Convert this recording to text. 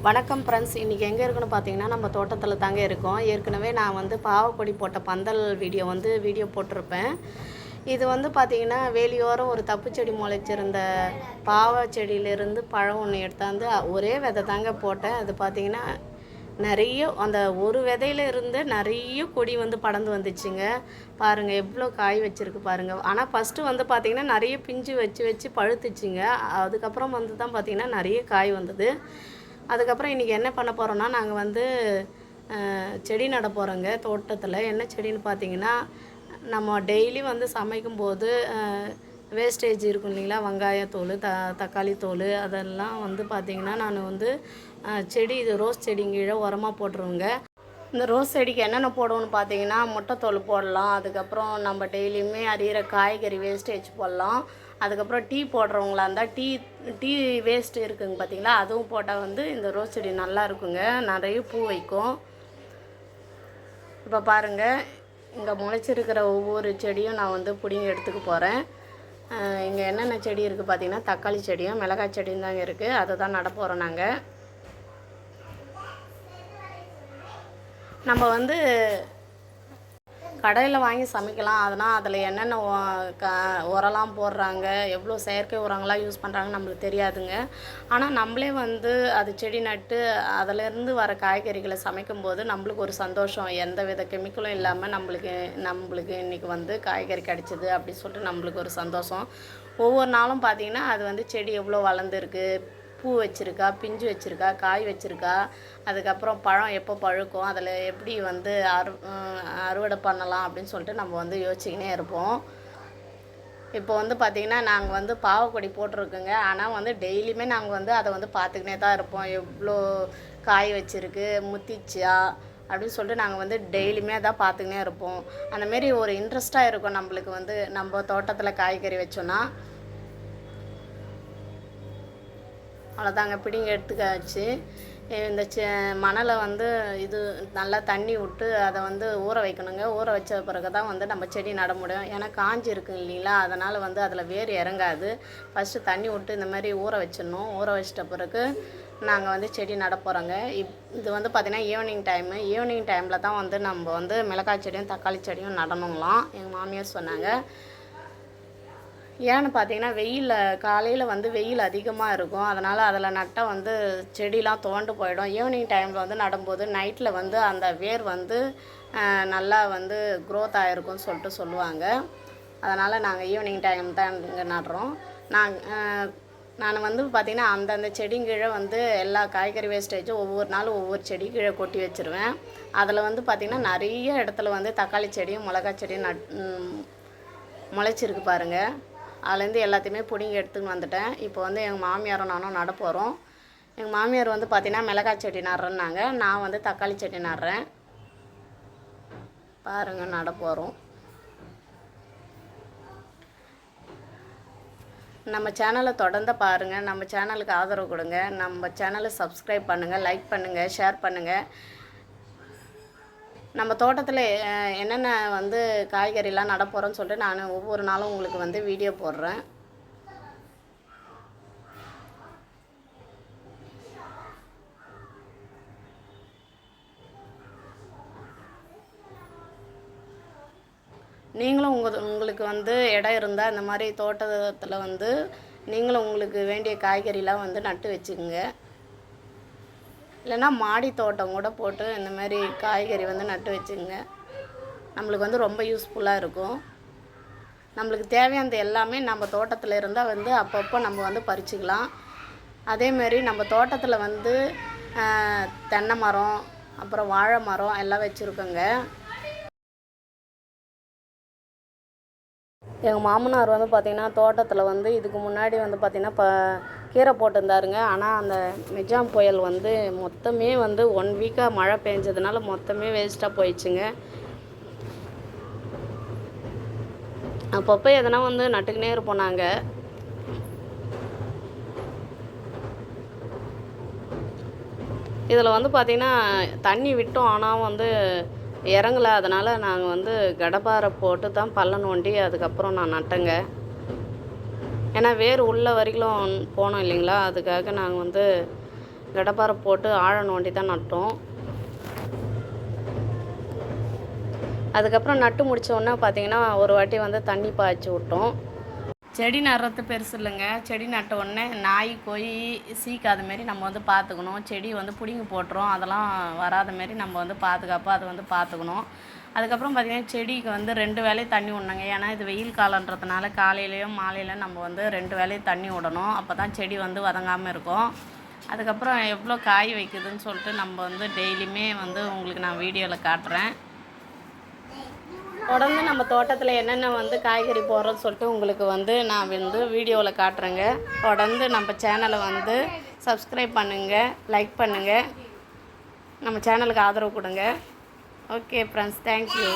வணக்கம் ஃப்ரெண்ட்ஸ். இன்றைக்கி எங்கே இருக்குன்னு பார்த்தீங்கன்னா நம்ம தோட்டத்தில் தாங்க இருக்கோம். ஏற்கனவே நான் வந்து பாவக்கொடி போட்ட பந்தல் வீடியோ போட்டிருப்பேன். இது வந்து பார்த்திங்கன்னா வேலியோரம் ஒரு தப்பு செடி முளைச்சிருந்த பாவ செடியிலேருந்து பழம் ஒன்று எடுத்தாந்து ஒரே விதை தாங்க போட்டேன். அது பார்த்திங்கன்னா நிறைய அந்த ஒரு விதையில இருந்து நிறைய கொடி வந்து படர்ந்து வந்துச்சுங்க. பாருங்கள் எவ்வளோ காய் வச்சுருக்கு பாருங்கள். ஆனால் ஃபஸ்ட்டு வந்து பார்த்திங்கன்னா நிறைய பிஞ்சு வச்சு பழுத்துச்சுங்க. அதுக்கப்புறம் வந்து தான் பார்த்திங்கன்னா நிறைய காய் வந்தது. அதுக்கப்புறம் இன்றைக்கி என்ன பண்ண போகிறோன்னா, நாங்கள் வந்து செடி நட போகிறோங்க தோட்டத்தில். என்ன செடின்னு பார்த்தீங்கன்னா, நம்ம டெய்லி வந்து சமைக்கும்போது வேஸ்டேஜ் இருக்கும் இல்லைங்களா, வெங்காயத்தோல், தக்காளி தோல் அதெல்லாம் வந்து பார்த்திங்கன்னா நான் வந்து இது ரோஸ் செடிங்க கீழே உரமாக போட்டுருவோங்க. இந்த ரோஸ் செடிக்கு என்னென்ன போடுவோன்னு பார்த்தீங்கன்னா, முட்டைத்தோல் போடலாம். அதுக்கப்புறம் நம்ம டெய்லியுமே அறிகிற காய்கறி வேஸ்டேஜ் போடலாம். அதுக்கப்புறம் டீ போடுறவங்களா இருந்தால் டீ வேஸ்ட்டு இருக்குங்க பார்த்தீங்களா, அதுவும் போட்டால் வந்து இந்த ரோஸ் செடி நல்லா இருக்குங்க, நிறைய பூ வைக்கும். இப்போ பாருங்கள், இங்கே முளைச்சிருக்கிற ஒவ்வொரு செடியும் நான் வந்து பிடிங்கி எடுத்துக்க போகிறேன். இங்கே என்னென்ன செடி இருக்குது பார்த்திங்கன்னா, தக்காளி செடியும் மிளகாய் செடியும் தாங்க இருக்குது. அதை தான் நட போகிறோம் நாங்கள். நம்ம வந்து கடையில் வாங்கி சமைக்கலாம். அதனால் அதில் என்னென்ன உரம்லாம் போடுறாங்க, எவ்வளோ செயற்கை உரங்களாம் யூஸ் பண்ணுறாங்கன்னு நம்மளுக்கு தெரியாதுங்க. ஆனால் நம்மளே வந்து அது செடி நட்டு அதிலேருந்து வர காய்கறிகளை சமைக்கும்போது நம்மளுக்கு ஒரு சந்தோஷம். எந்த வித கெமிக்கலும் இல்லாமல் நம்மளுக்கு இன்றைக்கி வந்து காய்கறி கிடச்சிது அப்படின்னு சொல்லிட்டு நம்மளுக்கு ஒரு சந்தோஷம். ஒவ்வொரு நாளும் பார்த்திங்கன்னா அது வந்து செடி எவ்வளோ வளர்ந்துருக்கு, பூ வச்சுருக்கா, பிஞ்சு வச்சுருக்கா, காய் வச்சுருக்கா, அதுக்கப்புறம் பழம் எப்போ பழுக்கும், அதில் எப்படி வந்து அறுவடை பண்ணலாம் அப்படின்னு சொல்லிட்டு நம்ம வந்து யோசிச்சுக்கினே இருப்போம். இப்போ வந்து பார்த்திங்கன்னா நாங்கள் வந்து பாவக்கொடி போட்டிருக்கோங்க. ஆனால் வந்து டெய்லியுமே நாங்கள் வந்து அதை வந்து பார்த்துக்கினே தான் இருப்போம். எவ்வளோ காய் வச்சுருக்கு, முத்திச்சா அப்படின்னு சொல்லிட்டு நாங்கள் வந்து டெய்லியுமே தான் பார்த்துக்கினே இருப்போம். அந்தமாரி ஒரு இன்ட்ரெஸ்ட்டாக இருக்கும் நம்மளுக்கு வந்து நம்ம தோட்டத்தில் காய்கறி வச்சோன்னா. அவ்வளோதாங்க, பிடிங்க எடுத்துக்காச்சு. இந்த மணலை வந்து இது நல்லா தண்ணி விட்டு அதை வந்து ஊற வைக்கணுங்க. ஊற வச்ச பிறகு தான் வந்து நம்ம செடி நட முடியும். ஏன்னா காஞ்சி இருக்குது இல்லைங்களா, அதனால் வந்து அதில் வேர் இறங்காது. ஃபஸ்ட்டு தண்ணி விட்டு இந்த மாதிரி ஊற வச்சிடணும். ஊற வச்சிட்ட பிறகு நாங்கள் வந்து செடி நட போகிறோங்க. இது வந்து பார்த்திங்கன்னா ஈவினிங் டைமில் தான் வந்து நம்ம வந்து மிளகாய் செடியும் தக்காளி செடியும் நடணுங்களாம் எங்கள் மாமியார் சொன்னாங்க. ஏன்னு பார்த்தீங்கன்னா காலையில் வந்து வெயில் அதிகமாக இருக்கும். அதனால் அதில் நட்டால் வந்து செடிலாம் துவண்டு போயிடும். ஈவினிங் டைமில் வந்து நடும்போது நைட்டில் வந்து அந்த வேர் வந்து நல்லா வந்து க்ரோத் ஆகிருக்கும்னு சொல்லிட்டு சொல்லுவாங்க. அதனால் நாங்கள் ஈவினிங் டைம் தான் இங்கே நடுறோம். நான் வந்து பார்த்திங்கன்னா அந்தந்த செடிங்கீழே வந்து எல்லா காய்கறி வேஸ்டேஜும் ஒவ்வொரு நாளும் ஒவ்வொரு செடி கீழே கொட்டி வச்சுருவேன். அதில் வந்து பார்த்திங்கன்னா நிறைய இடத்துல வந்து தக்காளி செடியும் மிளகாய் செடியும் முளைச்சிருக்கு பாருங்கள். அதுலேருந்து எல்லாத்தையுமே பிடிங்கி எடுத்துன்னு வந்துட்டேன். இப்போ வந்து எங்கள் மாமியாரும் நானும் நட போகிறோம். எங்கள் மாமியார் வந்து பார்த்திங்கன்னா மிளகாய் செடி நடுறேன்னாங்க, நான் வந்து தக்காளி செடி நடுறேன். பாருங்கள், நட போகிறோம். நம்ம சேனலை தொடர்ந்து பாருங்கள். நம்ம சேனலுக்கு ஆதரவு கொடுங்க. நம்ம சேனலை சப்ஸ்கிரைப் பண்ணுங்கள், லைக் பண்ணுங்கள், ஷேர் பண்ணுங்கள். நம்ம தோட்டத்தில் என்னென்ன வந்து காய்கறிலாம் நட போகிறோன்னு சொல்லிட்டு நான் ஒவ்வொரு நாளும் உங்களுக்கு வந்து வீடியோ போடுறேன். நீங்களும் உங்களுக்கு வந்து இடம் இருந்தால் இந்த மாதிரி தோட்டத்தில் வந்து நீங்களும் உங்களுக்கு வேண்டிய காய்கறிலாம் வந்து நட்டு வச்சுக்கோங்க. இல்லைன்னா மாடி தோட்டம் கூட போட்டு இந்த மாதிரி காய்கறி வந்து நட்டு வச்சுங்க. நம்மளுக்கு வந்து ரொம்ப யூஸ்ஃபுல்லாக இருக்கும். நம்மளுக்கு தேவையானது எல்லாமே நம்ம தோட்டத்தில் இருந்தால் வந்து அப்பப்போ நம்ம வந்து பறிச்சுக்கலாம். அதேமாரி நம்ம தோட்டத்தில் வந்து தென்னை மரம், அப்புறம் வாழை மரம் எல்லாம் வச்சுருக்கோங்க. எங்கள் மாமனார் வந்து பார்த்திங்கன்னா தோட்டத்தில் வந்து இதுக்கு முன்னாடி வந்து பார்த்திங்கன்னா கீரை போட்டிருந்தாருங்க. ஆனால் அந்த மிஜாம் புயல் வந்து மொத்தமே வந்து 1 வீக்காக மழை பெஞ்சதுனால மொத்தமே வேஸ்ட்டாக போயிடுச்சுங்க. அப்பப்போ எதனா வந்து நட்டுக்கினே இருப்போம் நாங்கள். இதில் வந்து பார்த்திங்கன்னா தண்ணி விட்டோம், ஆனால் வந்து இறங்கலை. அதனால் நாங்கள் வந்து கடப்பாரை போட்டு தான் பள்ளம் நோண்டி அதுக்கப்புறம் நான் நட்டேங்க. ஏன்னா வேர் உள்ள வரைக்கும் போனோம் இல்லைங்களா, அதுக்காக நாங்கள் வந்து கடப்பாரை போட்டு ஆழம் நோண்டி தான் நட்டோம். அதுக்கப்புறம் நட்டு முடித்த உடனே பார்த்திங்கன்னா ஒரு வாட்டி வந்து தண்ணி பாய்ச்சி விட்டோம். செடி நடுறது பெருசு இல்லைங்க. செடி நட்ட உடனே நாய் கோழி சீக்காத மாரி நம்ம வந்து பார்த்துக்கணும். செடி வந்து பிடுங்கி போட்டுரும், அதெல்லாம் வராத மாரி நம்ம வந்து பாதுகாப்பாக அதை வந்து பார்த்துக்கணும். அதுக்கப்புறம் பார்த்திங்கன்னா செடிக்கு வந்து 2 வேளையும் தண்ணி விடணுங்க. ஏன்னா இது வெயில் காலன்றதுனால காலையிலையும் மாலையிலையும் நம்ம வந்து 2 வேளையும் தண்ணி விடணும். அப்போ தான் செடி வந்து வதங்காமல் இருக்கும். அதுக்கப்புறம் எவ்வளோ காய் வைக்குதுன்னு சொல்லிட்டு நம்ம வந்து டெய்லியுமே வந்து உங்களுக்கு நான் வீடியோவில் காட்டுறேன். தொடர்ந்து நம்ம தோட்டத்தில் என்னென்ன வந்து காய்கறி போடுறோன்னு சொல்லிட்டு உங்களுக்கு வந்து நான் வந்து வீடியோவில் காட்டுறேங்க. தொடர்ந்து நம்ம சேனலை வந்து சப்ஸ்கிரைப் பண்ணுங்கள், லைக் பண்ணுங்கள், நம்ம சேனலுக்கு ஆதரவு கொடுங்க. Okay friends, thank you.